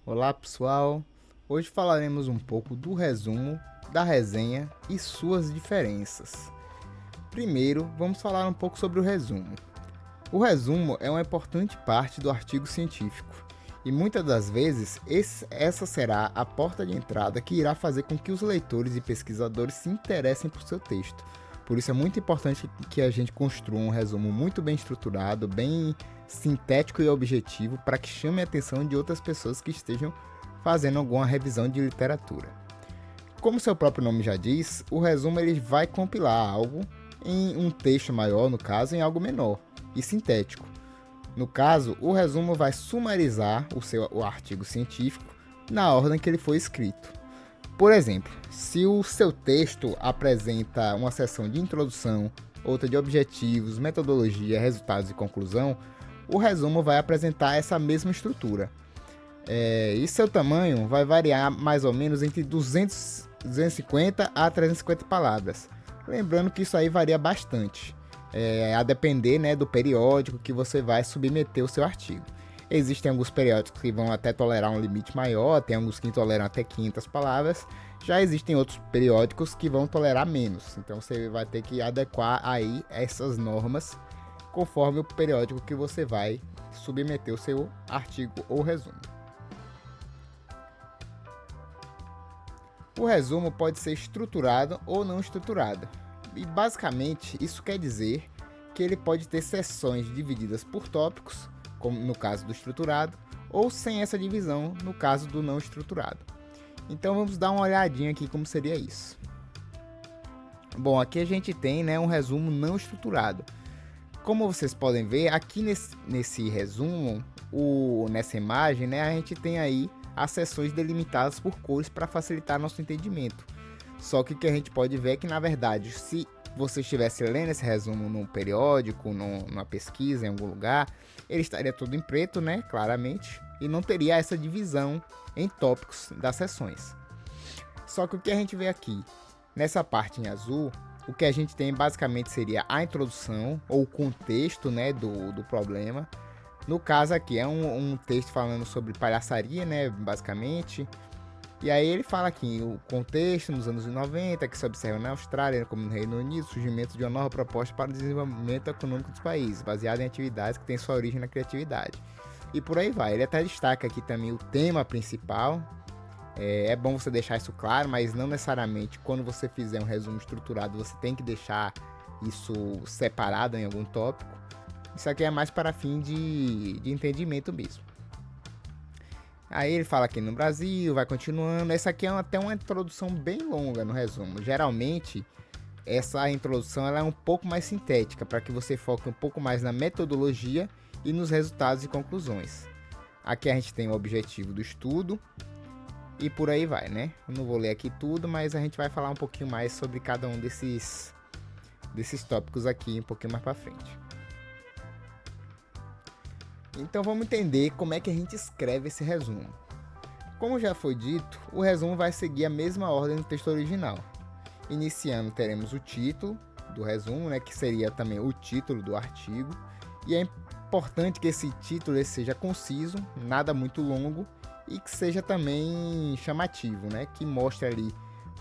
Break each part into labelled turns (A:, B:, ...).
A: Olá pessoal, hoje falaremos um pouco do resumo, da resenha e suas diferenças. Primeiro, vamos falar um pouco sobre o resumo. O resumo é uma importante parte do artigo científico e muitas das vezes essa será a porta de entrada que irá fazer com que os leitores e pesquisadores se interessem por seu texto. Por isso é muito importante que a gente construa um resumo muito bem estruturado, bem sintético e objetivo para que chame a atenção de outras pessoas que estejam fazendo alguma revisão de literatura. Como seu próprio nome já diz, o resumo ele vai compilar algo em um texto maior, no caso, em algo menor e sintético. No caso, o resumo vai sumarizar o artigo científico na ordem que ele foi escrito. Por exemplo, se o seu texto apresenta uma seção de introdução, outra de objetivos, metodologia, resultados e conclusão, o resumo vai apresentar essa mesma estrutura. E seu tamanho vai variar mais ou menos entre 250 a 350 palavras. Lembrando que isso aí varia bastante, a depender, né, do periódico que você vai submeter o seu artigo. Existem alguns periódicos que vão até tolerar um limite maior, tem alguns que toleram até 500 palavras. Já existem outros periódicos que vão tolerar menos. Então você vai ter que adequar aí essas normas conforme o periódico que você vai submeter o seu artigo ou resumo. O resumo pode ser estruturado ou não estruturado. E basicamente isso quer dizer que ele pode ter seções divididas por tópicos, como no caso do estruturado, ou sem essa divisão, no caso do não estruturado. Então vamos dar uma olhadinha aqui como seria isso. Bom, aqui a gente tem, né, um resumo não estruturado. Como vocês podem ver, aqui nesse resumo, nessa imagem, né, a gente tem aí as seções delimitadas por cores para facilitar nosso entendimento. Só que o que a gente pode ver é que, na verdade, se você estivesse lendo esse resumo num periódico, numa pesquisa, em algum lugar, ele estaria tudo em preto, né, claramente, e não teria essa divisão em tópicos das seções. Só que o que a gente vê aqui, nessa parte em azul, o que a gente tem basicamente seria a introdução, ou o contexto, né, do problema. No caso aqui, é um texto falando sobre palhaçaria, né, basicamente. E aí ele fala aqui o contexto nos anos 90, que se observa na Austrália, como no Reino Unido, o surgimento de uma nova proposta para o desenvolvimento econômico dos países, baseada em atividades que têm sua origem na criatividade. E por aí vai. Ele até destaca aqui também o tema principal. É bom você deixar isso claro, mas não necessariamente quando você fizer um resumo estruturado você tem que deixar isso separado em algum tópico. Isso aqui é mais para fim de entendimento mesmo. Aí ele fala aqui no Brasil, vai continuando. Essa aqui é até uma introdução bem longa no resumo. Geralmente, essa introdução ela é um pouco mais sintética, para que você foque um pouco mais na metodologia e nos resultados e conclusões. Aqui a gente tem o objetivo do estudo e por aí vai, né? Eu não vou ler aqui tudo, mas a gente vai falar um pouquinho mais sobre cada um desses tópicos aqui um pouquinho mais para frente. Então vamos entender como é que a gente escreve esse resumo. Como já foi dito, o resumo vai seguir a mesma ordem do texto original. Iniciando, teremos o título do resumo, né, que seria também o título do artigo. E é importante que esse título seja conciso, nada muito longo, e que seja também chamativo, né, que mostre ali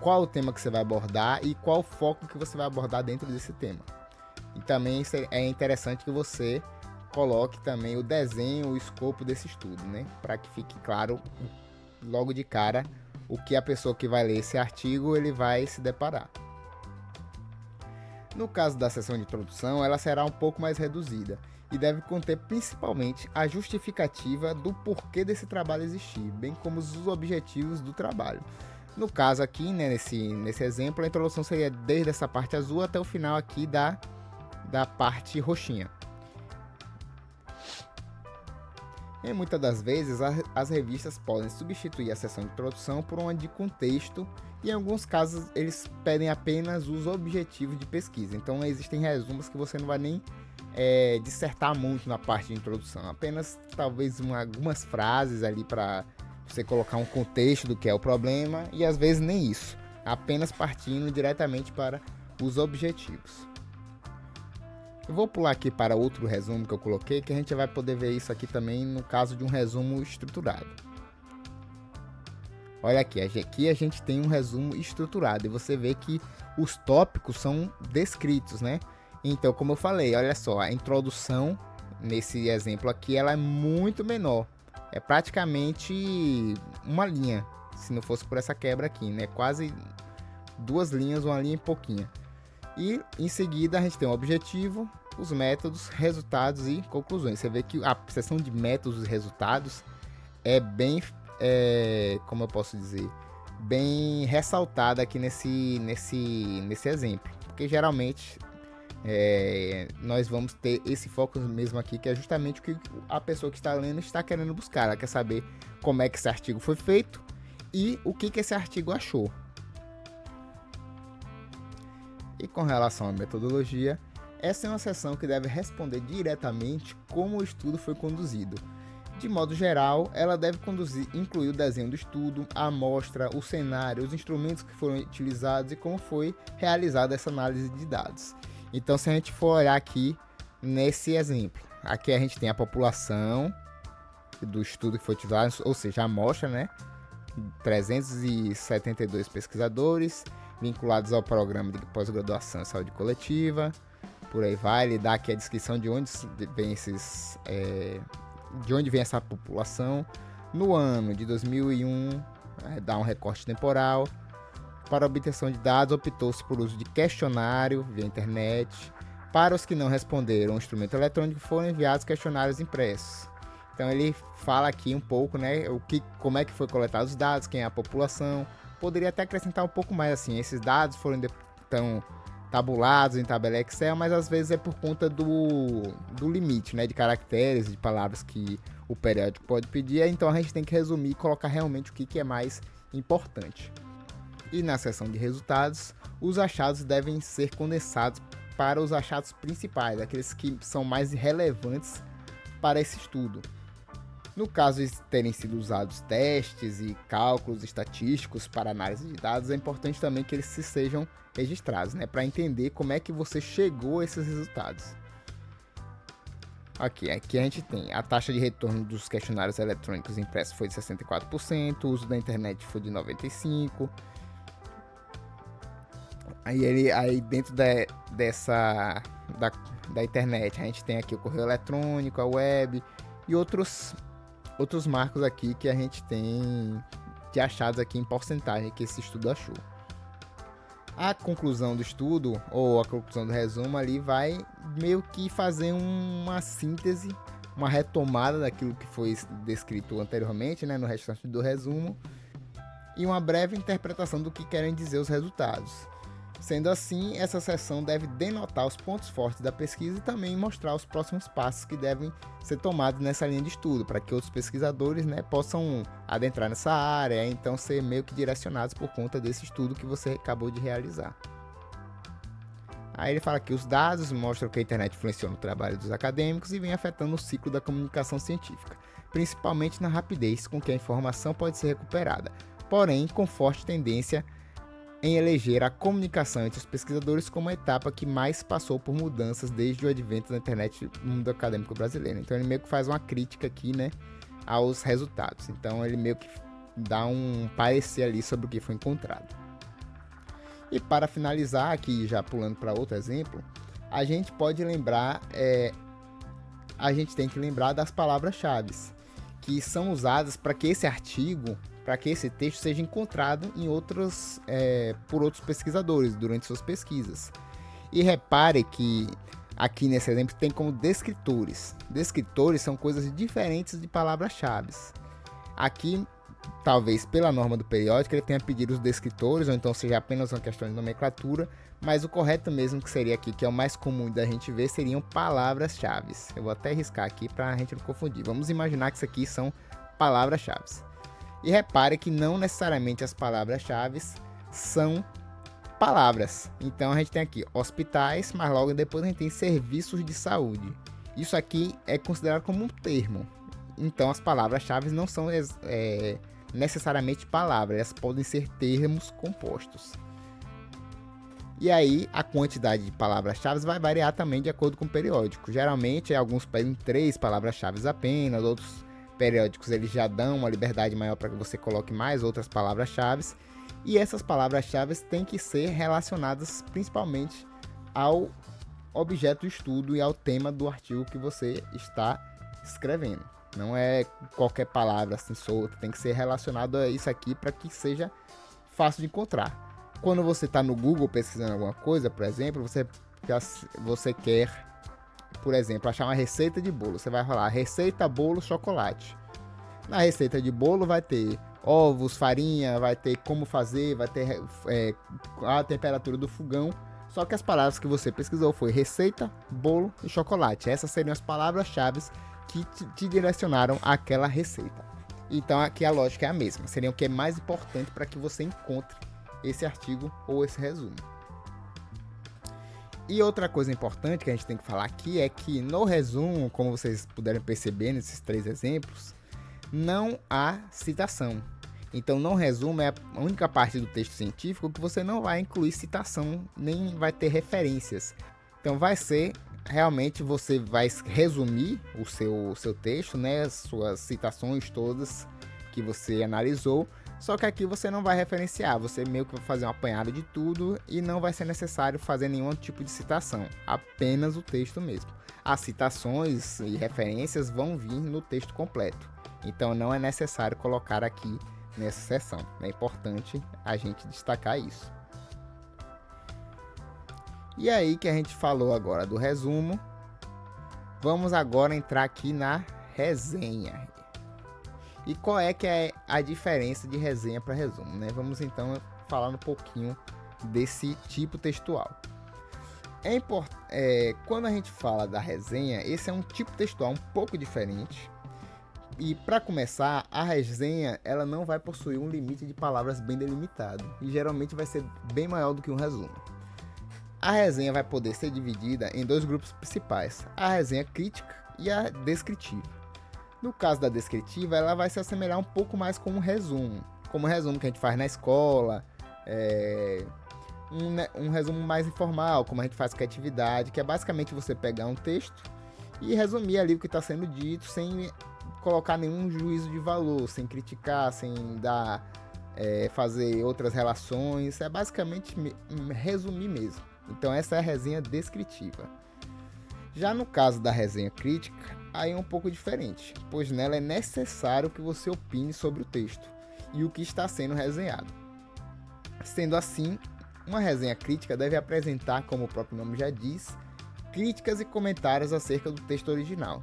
A: qual o tema que você vai abordar e qual o foco que você vai abordar dentro desse tema. E também é interessante que você coloque também o desenho, o escopo desse estudo, né? Para que fique claro logo de cara o que a pessoa que vai ler esse artigo ele vai se deparar. No caso da seção de introdução, ela será um pouco mais reduzida e deve conter principalmente a justificativa do porquê desse trabalho existir, bem como os objetivos do trabalho. No caso aqui, né, nesse exemplo, a introdução seria desde essa parte azul até o final aqui da parte roxinha. E muitas das vezes as revistas podem substituir a seção de introdução por uma de contexto e em alguns casos eles pedem apenas os objetivos de pesquisa. Então existem resumos que você não vai nem dissertar muito na parte de introdução, apenas talvez algumas frases ali para você colocar um contexto do que é o problema e às vezes nem isso, apenas partindo diretamente para os objetivos. Eu vou pular aqui para outro resumo que eu coloquei, que a gente vai poder ver isso aqui também no caso de um resumo estruturado. Olha aqui a gente tem um resumo estruturado e você vê que os tópicos são descritos, né? Então, como eu falei, olha só, a introdução nesse exemplo aqui ela é muito menor. É praticamente uma linha, se não fosse por essa quebra aqui, né? Quase 2 linhas, uma linha e pouquinho. E em seguida a gente tem o objetivo, os métodos, resultados e conclusões. Você vê que a seção de métodos e resultados é bem, como eu posso dizer, bem ressaltada aqui nesse exemplo. Porque geralmente nós vamos ter esse foco mesmo aqui, que é justamente o que a pessoa que está lendo está querendo buscar. Ela quer saber como é que esse artigo foi feito e o que esse artigo achou. E com relação à metodologia, essa é uma seção que deve responder diretamente como o estudo foi conduzido. De modo geral, ela deve incluir o desenho do estudo, a amostra, o cenário, os instrumentos que foram utilizados e como foi realizada essa análise de dados. Então, se a gente for olhar aqui nesse exemplo, aqui a gente tem a população do estudo que foi utilizado, ou seja, a amostra, né? 372 pesquisadores vinculados ao programa de pós-graduação em saúde coletiva, por aí vai. Ele dá aqui a descrição de onde vem essa população. No ano de 2001, dá um recorte temporal. Para a obtenção de dados, optou-se por uso de questionário via internet. Para os que não responderam o instrumento eletrônico, foram enviados questionários impressos. Então ele fala aqui um pouco, né, como é que foi coletados os dados, quem é a população. Poderia até acrescentar um pouco mais assim, esses dados foram tão tabulados em tabela Excel, mas às vezes é por conta do limite, né, de caracteres, de palavras que o periódico pode pedir, então a gente tem que resumir e colocar realmente o que é mais importante. E na seção de resultados, os achados devem ser condensados para os achados principais, aqueles que são mais relevantes para esse estudo. No caso de terem sido usados testes e cálculos estatísticos para análise de dados, é importante também que eles sejam registrados, né, para entender como é que você chegou a esses resultados. Aqui a gente tem a taxa de retorno dos questionários eletrônicos impressos foi de 64%, o uso da internet foi de 95%. Aí dentro da internet a gente tem aqui o correio eletrônico, a web e outros marcos aqui que a gente tem de achados aqui em porcentagem que esse estudo achou. A conclusão do estudo, ou a conclusão do resumo ali, vai meio que fazer uma síntese, uma retomada daquilo que foi descrito anteriormente, né, no restante do resumo, e uma breve interpretação do que querem dizer os resultados. Sendo assim, essa seção deve denotar os pontos fortes da pesquisa e também mostrar os próximos passos que devem ser tomados nessa linha de estudo, para que outros pesquisadores, né, possam adentrar nessa área e então ser meio que direcionados por conta desse estudo que você acabou de realizar. Aí ele fala que os dados mostram que a internet influenciou no trabalho dos acadêmicos e vem afetando o ciclo da comunicação científica, principalmente na rapidez com que a informação pode ser recuperada, porém com forte tendência em eleger a comunicação entre os pesquisadores como a etapa que mais passou por mudanças desde o advento da internet no mundo acadêmico brasileiro. Então ele meio que faz uma crítica aqui, né, aos resultados. Então ele meio que dá um parecer ali sobre o que foi encontrado. E para finalizar, aqui já pulando para outro exemplo, a gente pode lembrar, a gente tem que lembrar das palavras-chave que são usadas para que esse artigo, para que esse texto seja encontrado por outros pesquisadores durante suas pesquisas. E repare que aqui nesse exemplo tem como descritores. Descritores são coisas diferentes de palavras-chave. Aqui, talvez pela norma do periódico, ele tenha pedido os descritores, ou então seja apenas uma questão de nomenclatura, mas o correto mesmo que seria aqui, que é o mais comum da gente ver, seriam palavras-chave. Eu vou até riscar aqui para a gente não confundir. Vamos imaginar que isso aqui são palavras-chave. E repare que não necessariamente as palavras-chave são palavras. Então a gente tem aqui hospitais, mas logo depois a gente tem serviços de saúde. Isso aqui é considerado como um termo. Então as palavras-chave não são necessariamente palavras, elas podem ser termos compostos. E aí a quantidade de palavras-chave vai variar também de acordo com o periódico. Geralmente alguns pedem 3 palavras-chave apenas, outros periódicos eles já dão uma liberdade maior para que você coloque mais outras palavras-chave, e essas palavras-chave têm que ser relacionadas principalmente ao objeto de estudo e ao tema do artigo que você está escrevendo. Não é qualquer palavra assim solta, tem que ser relacionado a isso aqui para que seja fácil de encontrar. Quando você está no Google pesquisando alguma coisa, por exemplo, você quer, por exemplo, achar uma receita de bolo. Você vai falar receita bolo chocolate. Na receita de bolo vai ter ovos, farinha, vai ter como fazer, vai ter a temperatura do fogão. Só que as palavras que você pesquisou foi receita, bolo e chocolate. Essas seriam as palavras-chave que te direcionaram àquela receita. Então aqui a lógica é a mesma. Seria o que é mais importante para que você encontre esse artigo ou esse resumo. E outra coisa importante que a gente tem que falar aqui é que no resumo, como vocês puderam perceber nesses 3 exemplos, não há citação. Então no resumo é a única parte do texto científico que você não vai incluir citação, nem vai ter referências. Então vai ser, realmente você vai resumir o seu texto, né, as suas citações todas que você analisou, só que aqui você não vai referenciar, você meio que vai fazer um apanhado de tudo e não vai ser necessário fazer nenhum tipo de citação, apenas o texto mesmo. As citações e referências vão vir no texto completo, então não é necessário colocar aqui nessa seção. É importante a gente destacar isso. E aí que a gente falou agora do resumo, vamos agora entrar aqui na resenha. E qual é que é a diferença de resenha para resumo, né? Vamos então falar um pouquinho desse tipo textual. Quando a gente fala da resenha, esse é um tipo textual um pouco diferente. E para começar, a resenha ela não vai possuir um limite de palavras bem delimitado e geralmente vai ser bem maior do que um resumo. A resenha vai poder ser dividida em 2 grupos principais, a resenha crítica e a descritiva. No caso da descritiva, ela vai se assemelhar um pouco mais com um resumo, como o resumo que a gente faz na escola, um resumo mais informal, como a gente faz com a atividade, que é basicamente você pegar um texto e resumir ali o que está sendo dito sem colocar nenhum juízo de valor, sem criticar, sem fazer outras relações, é basicamente resumir mesmo. Então essa é a resenha descritiva. Já no caso da resenha crítica, aí é um pouco diferente, pois nela é necessário que você opine sobre o texto e o que está sendo resenhado. Sendo assim, uma resenha crítica deve apresentar, como o próprio nome já diz, críticas e comentários acerca do texto original.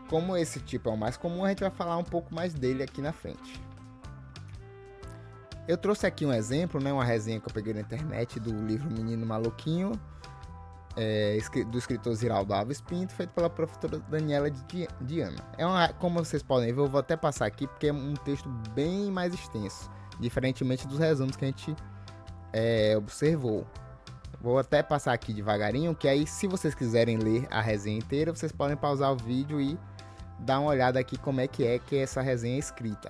A: Como esse tipo é o mais comum, a gente vai falar um pouco mais dele aqui na frente. Eu trouxe aqui um exemplo, né, uma resenha que eu peguei na internet do livro Menino Maluquinho, do escritor Ziraldo Alves Pinto, feito pela professora Daniela Diana. Como vocês podem ver, eu vou até passar aqui porque é um texto bem mais extenso, diferentemente dos resumos que a gente observou. Vou até passar aqui devagarinho, que aí se vocês quiserem ler a resenha inteira, vocês podem pausar o vídeo e dar uma olhada aqui como é que essa resenha é escrita.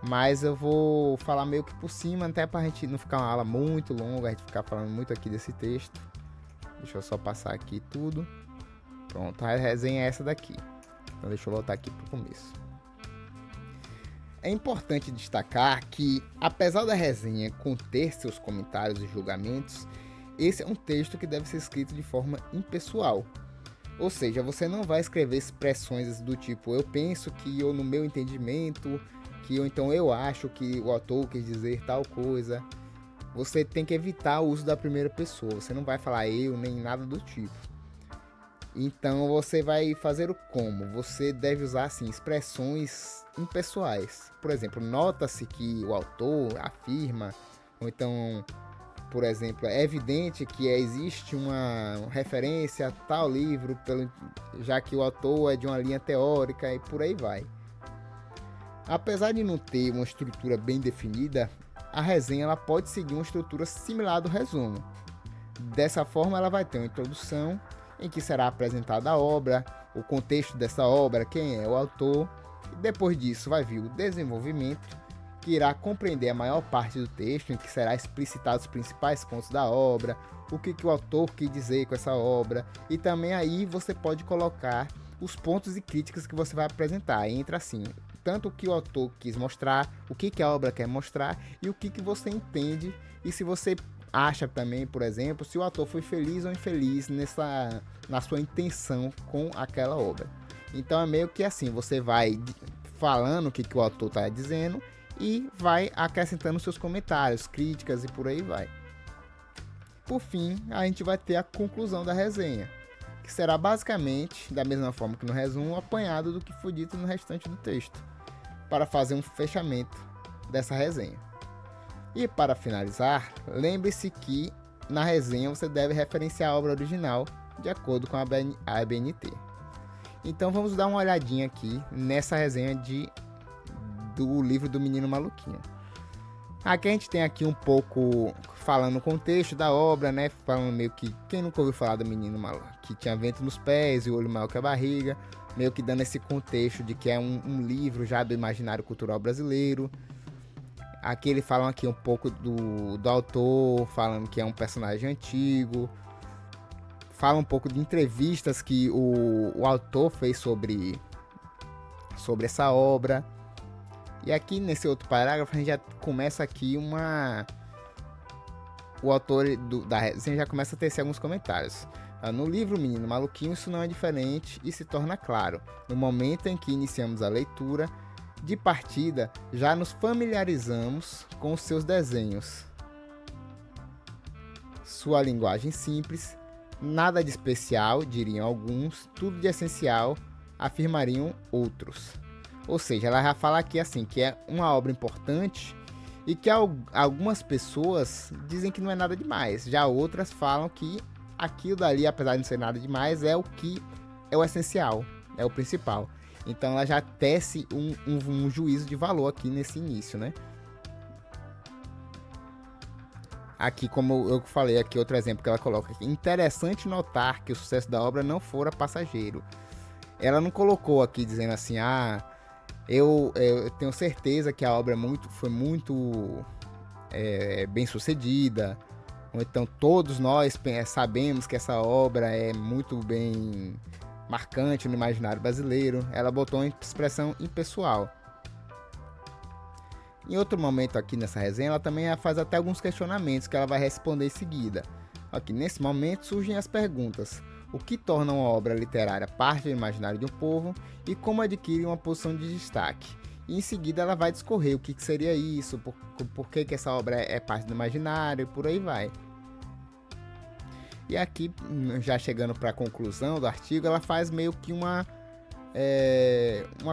A: Mas eu vou falar meio que por cima, até pra gente não ficar uma aula muito longa, a gente ficar falando muito aqui desse texto. Deixa eu só passar aqui tudo. Pronto, a resenha é essa daqui. Então deixa eu voltar aqui pro começo. É importante destacar que, apesar da resenha conter seus comentários e julgamentos, esse é um texto que deve ser escrito de forma impessoal. Ou seja, você não vai escrever expressões do tipo eu penso que, ou no meu entendimento, que ou então eu acho que o autor quis dizer tal coisa. Você tem que evitar o uso da primeira pessoa, você não vai falar eu nem nada do tipo. Então você vai fazer o como? Você deve usar assim, expressões impessoais. Por exemplo, nota-se que o autor afirma, ou então, por exemplo, é evidente que existe uma referência a tal livro, já que o autor é de uma linha teórica e por aí vai. Apesar de não ter uma estrutura bem definida, a resenha ela pode seguir uma estrutura similar do resumo. Dessa forma, ela vai ter uma introdução, em que será apresentada a obra, o contexto dessa obra, quem é o autor, e depois disso vai vir o desenvolvimento, que irá compreender a maior parte do texto, em que será explicitado os principais pontos da obra, o que o autor quis dizer com essa obra, e também aí você pode colocar os pontos e críticas que você vai apresentar. Entra assim, tanto o que o autor quis mostrar, o que a obra quer mostrar e o que você entende, e se você acha também, por exemplo, se o autor foi feliz ou infeliz na sua intenção com aquela obra. Então é meio que assim, você vai falando o que o autor está dizendo e vai acrescentando seus comentários, críticas e por aí vai. Por fim, a gente vai ter a conclusão da resenha, que será basicamente, da mesma forma que no resumo, um apanhado do que foi dito no restante do texto, para fazer um fechamento dessa resenha. E para finalizar, lembre-se que na resenha você deve referenciar a obra original de acordo com a ABNT. Então vamos dar uma olhadinha aqui nessa resenha do livro do Menino Maluquinho. Aqui a gente tem aqui um pouco falando o contexto da obra, né? Falando meio que quem nunca ouviu falar do menino maluco, que tinha vento nos pés e o olho maior que a barriga, meio que dando esse contexto de que é um livro já do imaginário cultural brasileiro. Aqui eles falam aqui um pouco do autor, falando que é um personagem antigo. Fala um pouco de entrevistas que o autor fez sobre essa obra. E aqui nesse outro parágrafo a gente já começa aqui o autor da resenha já começa a tecer alguns comentários. No livro Menino Maluquinho isso não é diferente e se torna claro. No momento em que iniciamos a leitura, de partida já nos familiarizamos com os seus desenhos. Sua linguagem simples, nada de especial, diriam alguns, tudo de essencial, afirmariam outros. Ou seja, ela já fala aqui assim, que é uma obra importante e que algumas pessoas dizem que não é nada demais. Já outras falam que aquilo dali, apesar de não ser nada demais, é o que é o essencial, é o principal. Então ela já tece um juízo de valor aqui nesse início, né? Aqui, como eu falei, aqui outro exemplo que ela coloca aqui. Interessante notar que o sucesso da obra não fora passageiro. Ela não colocou aqui dizendo assim, eu tenho certeza que a obra foi muito bem sucedida, ou então todos nós sabemos que essa obra é muito bem marcante no imaginário brasileiro. Ela botou uma expressão impessoal. Em outro momento aqui nessa resenha, ela também faz até alguns questionamentos que ela vai responder em seguida. Aqui nesse momento surgem as perguntas: o que torna uma obra literária parte do imaginário de um povo e como adquire uma posição de destaque. E em seguida ela vai discorrer o que seria isso, por que essa obra é parte do imaginário e por aí vai. E aqui, já chegando para a conclusão do artigo, ela faz meio que uma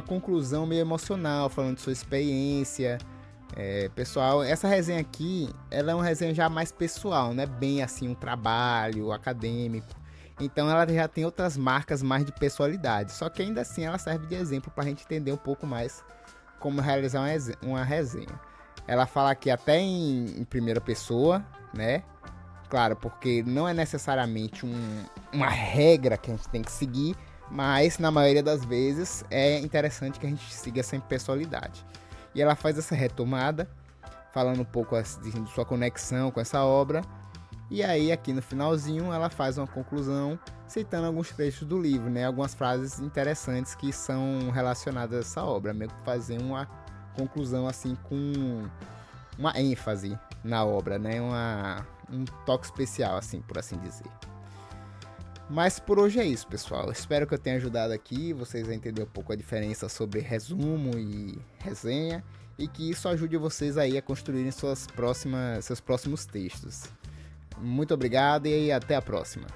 A: conclusão meio emocional, falando de sua experiência pessoal. Essa resenha aqui, ela é uma resenha já mais pessoal, não é bem assim um trabalho acadêmico. Então ela já tem outras marcas mais de pessoalidade, só que ainda assim ela serve de exemplo para a gente entender um pouco mais como realizar uma resenha. Ela fala aqui até em primeira pessoa, né? Claro, porque não é necessariamente uma regra que a gente tem que seguir, mas na maioria das vezes é interessante que a gente siga sempre pessoalidade. E ela faz essa retomada, falando um pouco de sua conexão com essa obra. E aí, aqui no finalzinho, ela faz uma conclusão, citando alguns trechos do livro, né? Algumas frases interessantes que são relacionadas a essa obra, meio que fazer uma conclusão assim com uma ênfase na obra, né? Um toque especial, assim, por assim dizer. Mas por hoje é isso, pessoal. Espero que eu tenha ajudado aqui vocês a entender um pouco a diferença sobre resumo e resenha e que isso ajude vocês aí a construírem seus próximos textos. Muito obrigado e até a próxima.